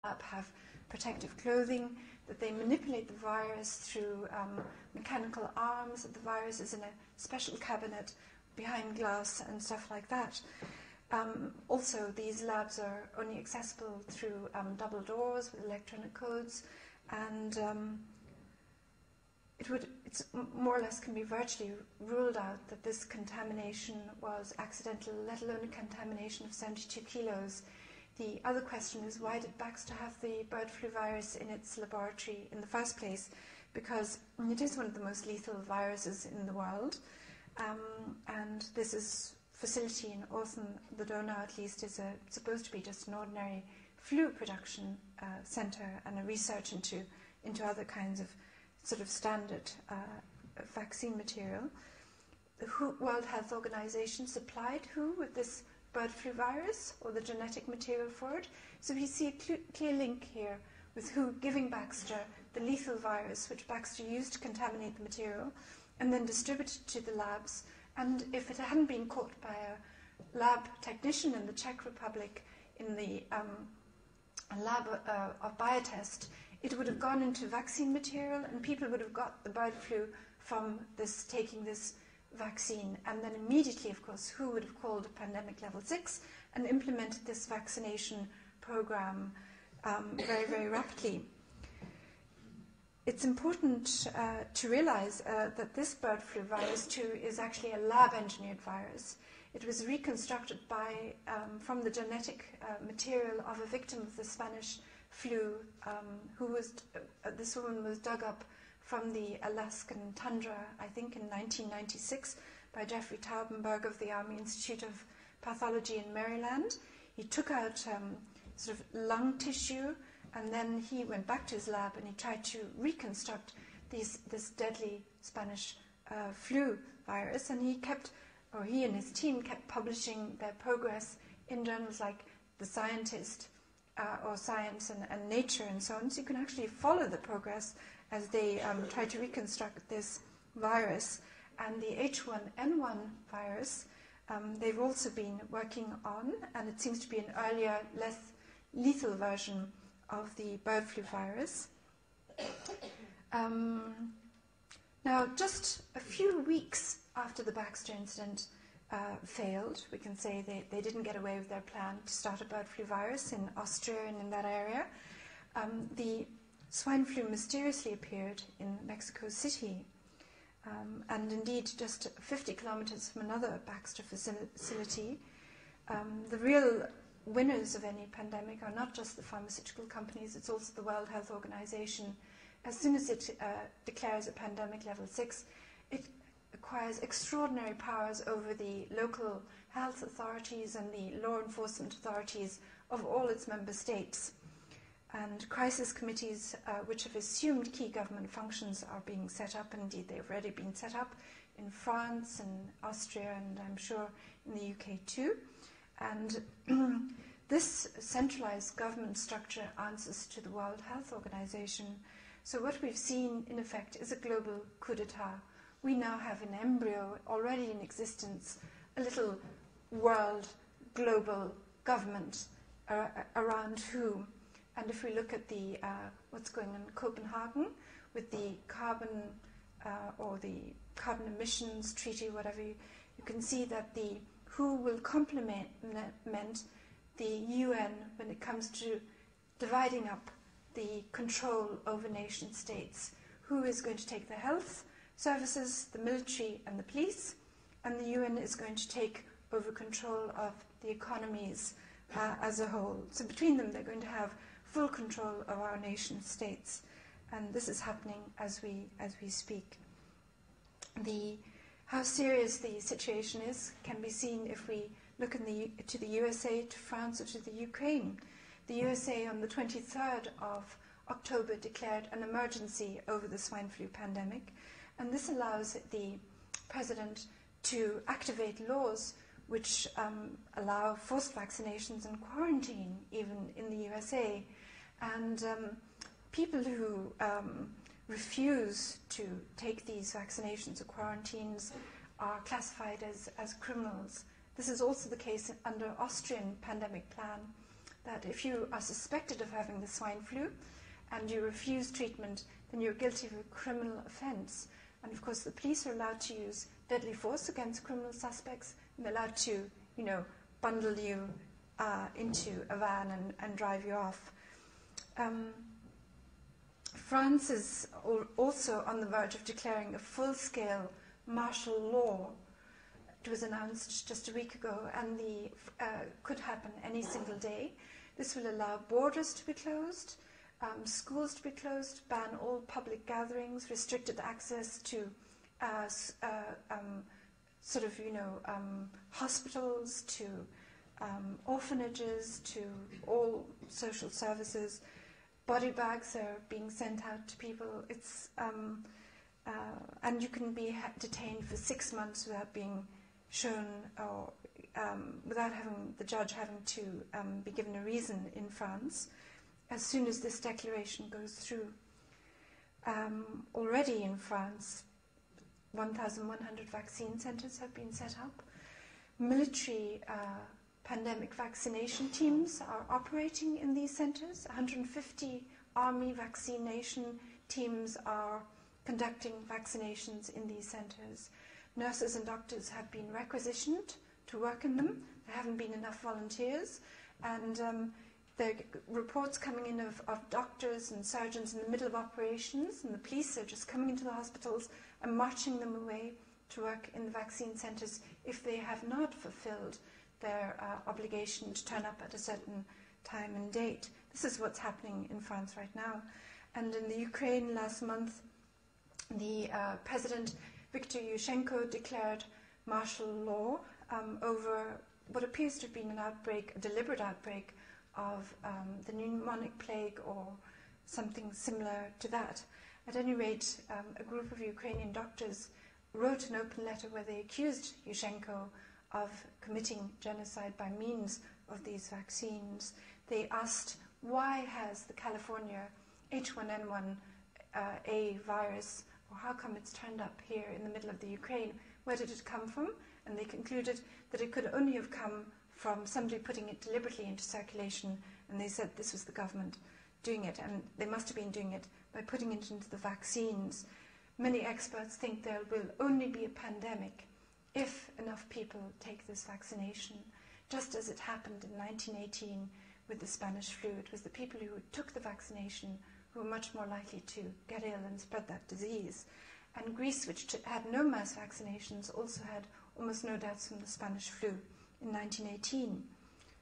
lab have protective clothing, that they manipulate the virus through mechanical arms, that the virus is in a special cabinet behind glass and stuff like that. Also, these labs are only accessible through double doors with electronic codes, and it's more or less can be virtually ruled out that this contamination was accidental, let alone a contamination of 72 kilos. The other question is, why did Baxter have the bird flu virus in its laboratory in the first place? Because it is one of the most lethal viruses in the world, and this is facility in Orson, the donor at least, is supposed to be just an ordinary flu production center and a research into other kinds of sort of standard vaccine material. The World Health Organization supplied WHO with this bird flu virus, or the genetic material for it. So we see a clear link here with WHO giving Baxter the lethal virus, which Baxter used to contaminate the material, and then distributed to the labs. And if it hadn't been caught by a lab technician in the Czech Republic in the lab of Biotest, it would have gone into vaccine material, and people would have got the bird flu from taking this vaccine. And then immediately, of course, WHO would have called a pandemic level 6 and implemented this vaccination program very, very rapidly. It's important to realize that this bird flu virus, too, is actually a lab-engineered virus. It was reconstructed from the genetic material of a victim of the Spanish flu, this woman was dug up from the Alaskan tundra, I think in 1996, by Jeffrey Taubenberg of the Army Institute of Pathology in Maryland. He took out sort of lung tissue, and then he went back to his lab and he tried to reconstruct this deadly Spanish flu virus, and he and his team kept publishing their progress in journals like The Scientist or Science and Nature and so on. So you can actually follow the progress as they try to reconstruct this virus. And the H1N1 virus, they've also been working on, and it seems to be an earlier, less lethal version of the bird flu virus. Now, just a few weeks after the Baxter incident failed, we can say they didn't get away with their plan to start a bird flu virus in Austria and in that area. The swine flu mysteriously appeared in Mexico City, and indeed just 50 kilometers from another Baxter facility. The real winners of any pandemic are not just the pharmaceutical companies, it's also the World Health Organization. As soon as it declares a pandemic level 6, it acquires extraordinary powers over the local health authorities and the law enforcement authorities of all its member states. And crisis committees, which have assumed key government functions, are being set up, and indeed they've already been set up in France and Austria, and I'm sure in the UK too. And this centralized government structure answers to the World Health Organization. So what we've seen, in effect, is a global coup d'etat. We now have an embryo already in existence, a little world global government around WHO. And if we look at what's going on in Copenhagen with the carbon or the carbon emissions treaty, whatever, you can see that the WHO will complement the UN when it comes to dividing up the control over nation states. WHO is going to take the health services, the military and the police, and the UN is going to take over control of the economies as a whole. So between them they're going to have full control of our nation states, and this is happening as we speak. How serious the situation is can be seen if we look to the USA, to France, or to the Ukraine. The USA on the 23rd of October declared an emergency over the swine flu pandemic, and this allows the president to activate laws which allow forced vaccinations and quarantine, even in the USA. And people who refuse to take these vaccinations or quarantines are classified as criminals. This is also the case under Austrian pandemic plan. that if you are suspected of having the swine flu and you refuse treatment, then you're guilty of a criminal offence. And of course, the police are allowed to use deadly force against criminal suspects, and they're allowed to, bundle you into a van and drive you off. France is also on the verge of declaring a full-scale martial law. It was announced just a week ago, and could happen any single day. This will allow borders to be closed, schools to be closed, ban all public gatherings, restricted access to hospitals, to orphanages, to all social services. Body bags are being sent out to people. And you can be detained for 6 months without being shown, or without the judge having to be given a reason in France, as soon as this declaration goes through. Already in France, 1,100 vaccine centres have been set up. Military pandemic vaccination teams are operating in these centres. 150 army vaccination teams are conducting vaccinations in these centres. Nurses and doctors have been requisitioned to work in them. There haven't been enough volunteers, and there are reports coming in of doctors and surgeons in the middle of operations, and the police are just coming into the hospitals and marching them away to work in the vaccine centres if they have not fulfilled their obligation to turn up at a certain time and date. This is what's happening in France right now. And in the Ukraine last month, the President Viktor Yushchenko declared martial law over what appears to have been an outbreak, a deliberate outbreak of the pneumonic plague or something similar to that. At any rate, a group of Ukrainian doctors wrote an open letter where they accused Yushchenko of committing genocide by means of these vaccines. They asked, why has the California H1N1 A virus, or how come it's turned up here in the middle of the Ukraine? Where did it come from? And they concluded that it could only have come from somebody putting it deliberately into circulation, and they said this was the government doing it, and they must have been doing it by putting it into the vaccines. Many experts think there will only be a pandemic if enough people take this vaccination, just as it happened in 1918 with the Spanish flu. It was the people who took the vaccination who were much more likely to get ill and spread that disease. And Greece, which had no mass vaccinations, also had almost no deaths from the Spanish flu in 1918.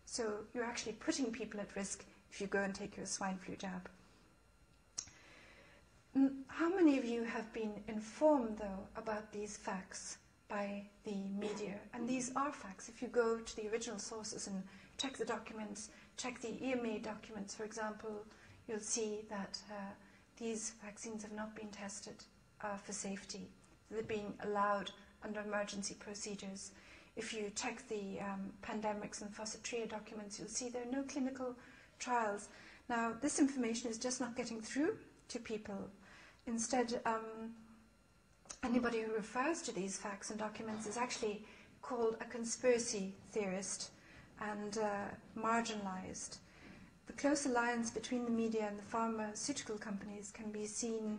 So you're actually putting people at risk if you go and take your swine flu jab. How many of you have been informed, though, about these facts by the media? And these are facts. If you go to the original sources and check the documents, check the EMA documents, for example, you'll see that these vaccines have not been tested for safety. They're being allowed under emergency procedures. If you check the pandemics and Fossatria documents, you'll see there are no clinical trials. Now, this information is just not getting through to people. Instead, anybody who refers to these facts and documents is actually called a conspiracy theorist and marginalized. The close alliance between the media and the pharmaceutical companies can be seen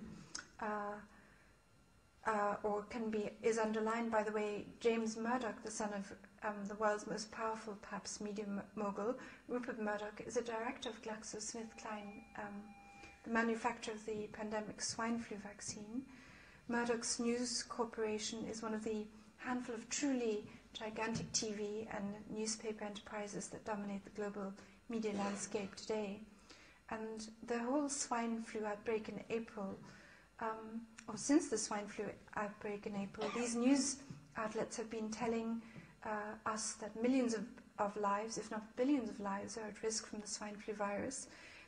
is underlined by the way James Murdoch, the son of the world's most powerful, perhaps, media mogul, Rupert Murdoch, is a director of GlaxoSmithKline, the manufacturer of the pandemic swine flu vaccine. Murdoch's News Corporation is one of the handful of truly gigantic TV and newspaper enterprises that dominate the global media landscape today. And the whole swine flu outbreak in April, or since the swine flu outbreak in April, these news outlets have been telling us that millions of lives, if not billions of lives, are at risk from the swine flu virus.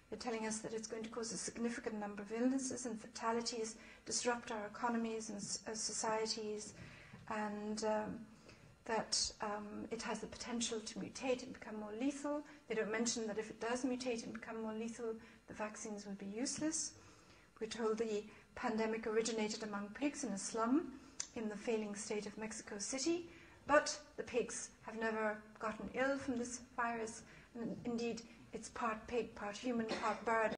They're telling us that it's going to cause a significant number of illnesses and fatalities, disrupt our economies and societies, and that it has the potential to mutate and become more lethal. They don't mention that if it does mutate and become more lethal, the vaccines will be useless. We're told the pandemic originated among pigs in a slum in the failing state of Mexico City, but the pigs have never gotten ill from this virus, and indeed it's part pig, part human, part bird.